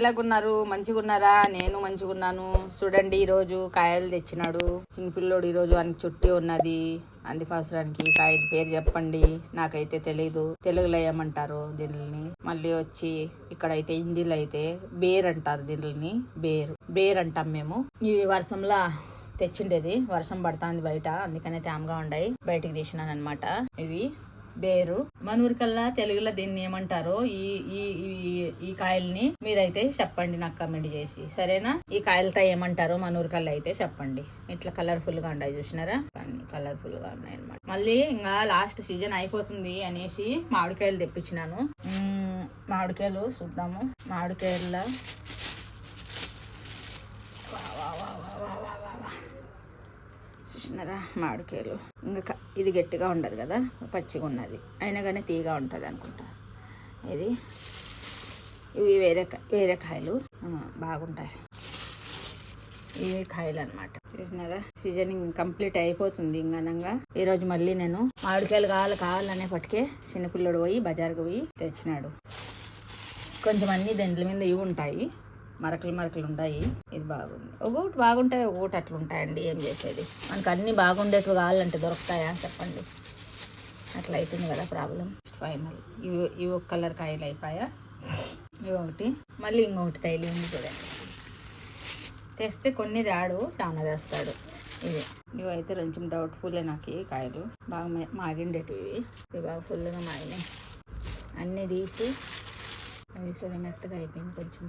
ఎలాగున్నారు? మంచిగున్నారా? నేను మంచిగున్నాను. చూడండి, ఈరోజు కాయలు తెచ్చినాడు చిన్నపిల్లోడు. ఈరోజు అనికి చుట్టి ఉన్నది, అందుకోసరానికి కాయల పేరు చెప్పండి. నాకైతే తెలీదు, తెలుగులో ఏమంటారు దీనిని. మళ్ళీ వచ్చి ఇక్కడైతే హిందీలో అయితే బేర్ అంటారు దీనిని. బేర్ అంటాం మేము. ఇవి వర్షంలా తెచ్చిండేది, వర్షం పడుతుంది బయట, అందుకనే తేమగా ఉన్నాయి, బయటికి తీసినాను అనమాట. ఇవి బేరు. మన ఊరికల్లా తెలుగులో దీన్ని ఏమంటారో ఈ ఈ ఈ కాయల్ని మీరైతే చెప్పండి, నాకు కమెంట్ చేసి, సరేనా? ఈ కాయలతో ఏమంటారో మన ఊరికల్లా అయితే చెప్పండి. ఇట్లా కలర్ఫుల్ గా ఉన్నాయి, చూసినారా? అన్ని కలర్ఫుల్ గా ఉన్నాయి అనమాట. మళ్ళీ ఇంకా లాస్ట్ సీజన్ అయిపోతుంది అనేసి మామిడికాయలు తెప్పించినాను. మామిడికాయలు చూద్దాము. మామిడికాయల్లో చూసినారా మామిడికాయలు? ఇంకా ఇది గట్టిగా ఉండదు కదా, పచ్చిగా ఉన్నది, అయినా కానీ తీగా ఉంటుంది అనుకుంటా. ఇవి వేరే కాయలు బాగుంటాయి. ఇవి కాయలు అనమాట. చూసినారా? సీజనింగ్ కంప్లీట్ అయిపోతుంది ఇంకనంగా. ఈరోజు మళ్ళీ నేను మామిడికాయలు కావాలనేపటికే చిన్నపిల్లడు పోయి బజార్కి పోయి తెచ్చినాడు. కొంచెం అన్ని దండ్ల మీద ఇవి ఉంటాయి, మరకలు ఉంటాయి. ఇది బాగుంది. ఒకటి బాగుంటాయి, ఒకటి అట్లా ఉంటాయండి. ఏం చేసేది, మనకు అన్ని బాగుండేటివి కావాలంటే దొరుకుతాయా చెప్పండి? అట్లా అవుతుంది కదా ప్రాబ్లం. ఫైనల్ ఇవి ఒక కలర్ కాయలు అయిపోయా. ఇవి ఒకటి, మళ్ళీ ఇంకొకటి తైలి ఉంది చూడండి. తెస్తే కొన్ని రాడు, చాలా తెస్తాడు. ఇవి అయితే కొంచెం డౌట్ఫుల్లే నాకు. ఈ కాయలు బాగా మాగిండేటివి, ఇవి బాగా ఫుల్గా మాగినాయి. అన్నీ తీసి అది చూడ మెత్తగా అయిపోయింది కొంచెం.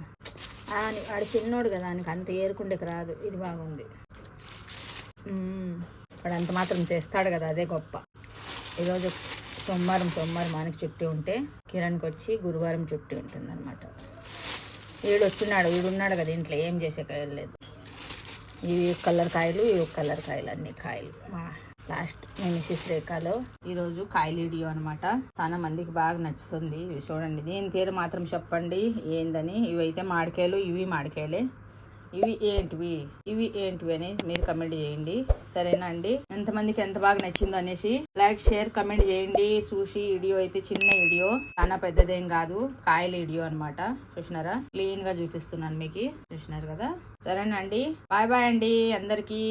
ఆడు చిన్నోడు కదా, ఆయనకి అంత ఏరుకుండేకి రాదు. ఇది బాగుంది. వాడు అంత మాత్రం తెస్తాడు కదా, అదే గొప్ప. ఈరోజు సోమవారం మనకి చుట్టి ఉంటే కిరణ్కి వచ్చి గురువారం చుట్టి ఉంటుంది అనమాట. ఈడున్నాడు కదా ఇంట్లో, ఏం చేసే కాయలు లేదు. ఇవి కలర్ కాయలు, ఇవి కలర్ కాయలు, అన్ని కాయలు. లాస్ట్ మేము రేఖలో ఈరోజు కాయలు వీడియో అనమాట. చాలా మందికి బాగా నచ్చుతుంది. ఇవి చూడండి, దీని పేరు మాత్రం చెప్పండి ఏందని. ఇవైతే మామిడికాయలు, ఇవి మామిడికాయలే. ఇవి ఏంటివి అనేసి మీరు కమెంట్ చేయండి, సరేనా అండి? ఎంతమందికి ఎంత బాగా నచ్చిందో అనేసి లైక్, షేర్, కమెంట్ చేయండి. చూసి వీడియో అయితే చిన్న వీడియో, చాలా పెద్దదేం కాదు, కాయల వీడియో అనమాట. చూసినారా? క్లీన్ గా చూపిస్తున్నాను మీకు, చూసినారు కదా? సరేనా అండి? బాయ్ అండి అందరికి.